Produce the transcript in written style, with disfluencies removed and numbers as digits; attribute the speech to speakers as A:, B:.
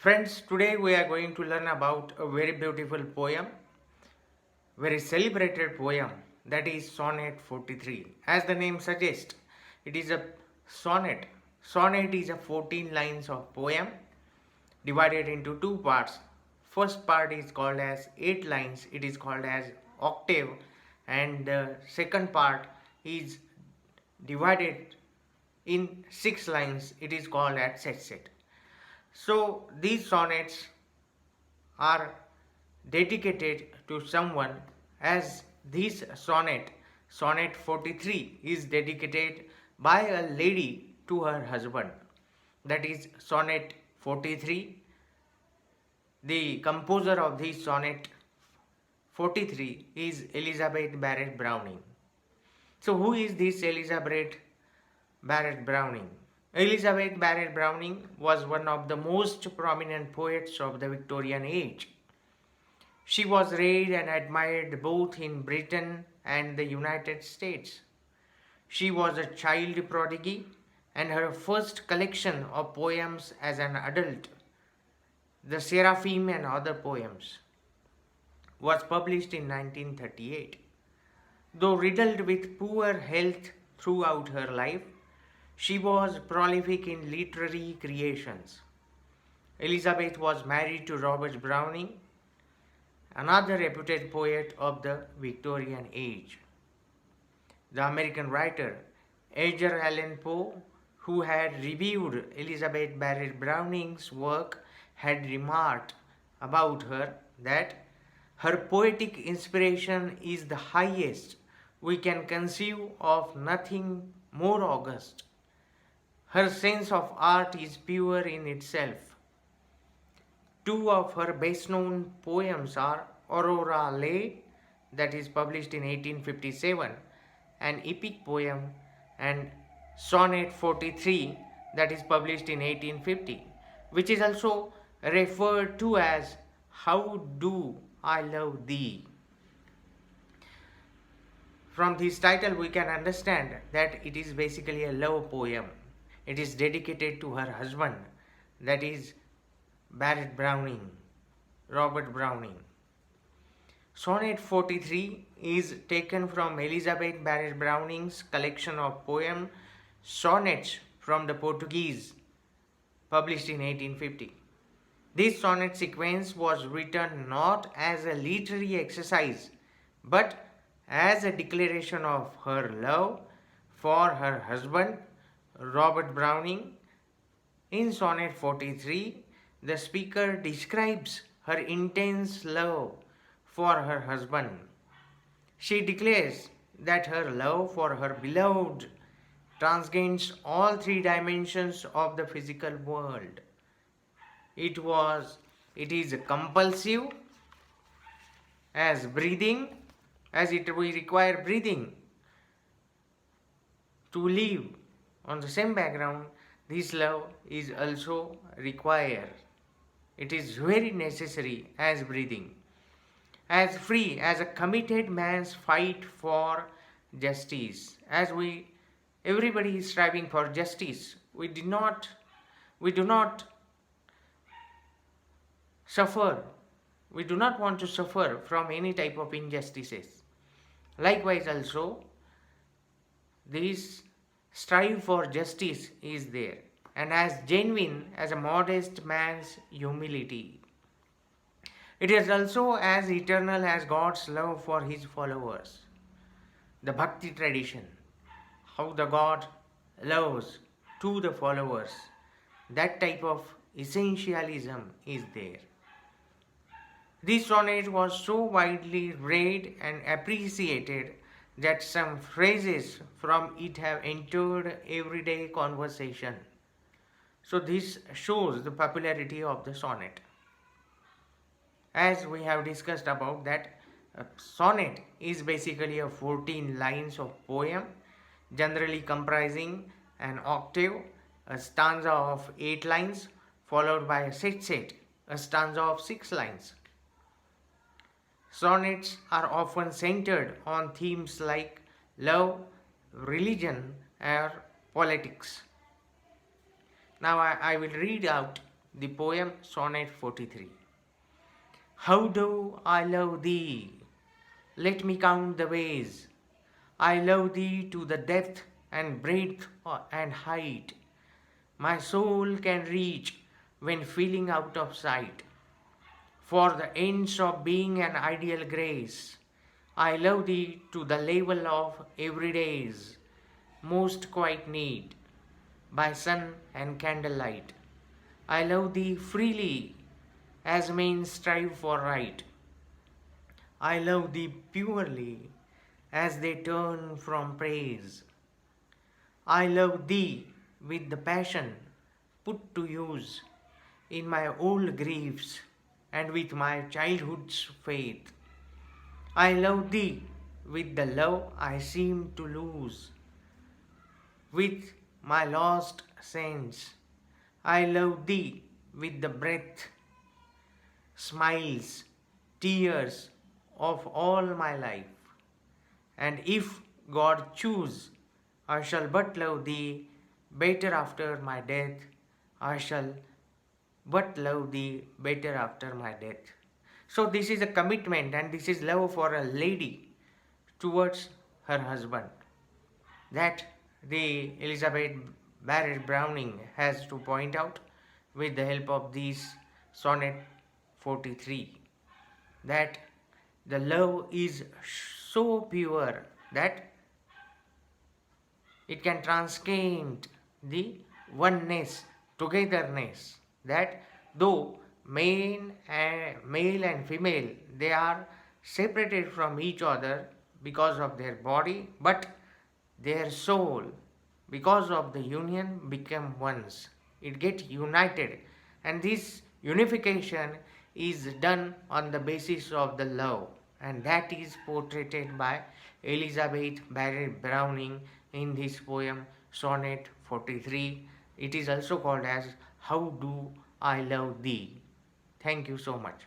A: Friends, today we are going to learn about a very beautiful poem, very celebrated poem, that is Sonnet 43. As the name suggests, it is a sonnet. Sonnet is a 14 lines of poem divided into two parts. First part is called as 8 lines, it is called as octave, and the second part is divided in 6 lines, it is called as sextet. So these sonnets are dedicated to someone, as this sonnet 43 is dedicated by a lady to her husband. That is sonnet 43. The composer of this sonnet 43 is Elizabeth Barrett Browning. So who is this Elizabeth Barrett Browning? Elizabeth Barrett Browning was one of the most prominent poets of the Victorian age. She was read and admired both in Britain and the United States. She was a child prodigy, and her first collection of poems as an adult, The Seraphim and Other Poems, was published in 1938. Though riddled with poor health throughout her life, she was prolific in literary creations. Elizabeth was married to Robert Browning, another reputed poet of the Victorian age. The American writer Edgar Allan Poe, who had reviewed Elizabeth Barrett Browning's work, had remarked about her that her poetic inspiration is the highest we can conceive of, nothing more august. Her sense of art is pure in itself. Two of her best known poems are Aurora Leigh, that is published in 1857, an epic poem, and Sonnet 43, that is published in 1850, which is also referred to as How Do I Love Thee. From this title, we can understand that it is basically a love poem. It is dedicated to her husband, that is Barrett Browning, Robert Browning. Sonnet 43 is taken from Elizabeth Barrett Browning's collection of poems Sonnets from the Portuguese, published in 1850. This sonnet sequence was written not as a literary exercise but as a declaration of her love for her husband, Robert Browning. In Sonnet 43, the speaker describes her intense love for her husband. She declares that her love for her beloved transcends all three dimensions of the physical world. It is compulsive as breathing, as it will require breathing to live. On the same background, this love is also required. It is very necessary as breathing. As free as a committed man's fight for justice. Everybody is striving for justice. We do not suffer. We do not want to suffer from any type of injustices. Likewise also, this strive for justice is there, and as genuine as a modest man's humility. It is also as eternal as God's love for his followers. The Bhakti tradition, how the God loves to the followers, that type of essentialism is there. This sonnet was so widely read and appreciated that some phrases from it have entered everyday conversation. So this shows the popularity of the sonnet. As we have discussed about that, a sonnet is basically a 14 lines of poem, generally comprising an octave, a stanza of 8 lines, followed by a sextet, a stanza of 6 lines. Sonnets are often centered on themes like love, religion, or politics. Now I will read out the poem Sonnet 43. How do I love thee? Let me count the ways. I love thee to the depth and breadth and height my soul can reach when feeling out of sight. For the ends of being an ideal grace, I love thee to the level of everyday's most quiet need by sun and candlelight. I love thee freely as men strive for right. I love thee purely as they turn from praise. I love thee with the passion put to use in my old griefs and with my childhood's faith. I love thee with the love I seem to lose, with my lost sense. I love thee with the breath, smiles, tears of all my life. And if God choose, I shall but love thee better after my death. I shall but love thee better after my death. So this is a commitment and this is love for a lady towards her husband that the Elizabeth Barrett Browning has to point out with the help of these Sonnet 43, that the love is so pure that it can transcend the oneness, togetherness, that though male and female, they are separated from each other because of their body, but their soul, because of the union, become ones. It gets united, and this unification is done on the basis of the love, and that is portrayed by Elizabeth Barrett Browning in this poem Sonnet 43. It is also called as How Do I Love Thee. Thank you so much.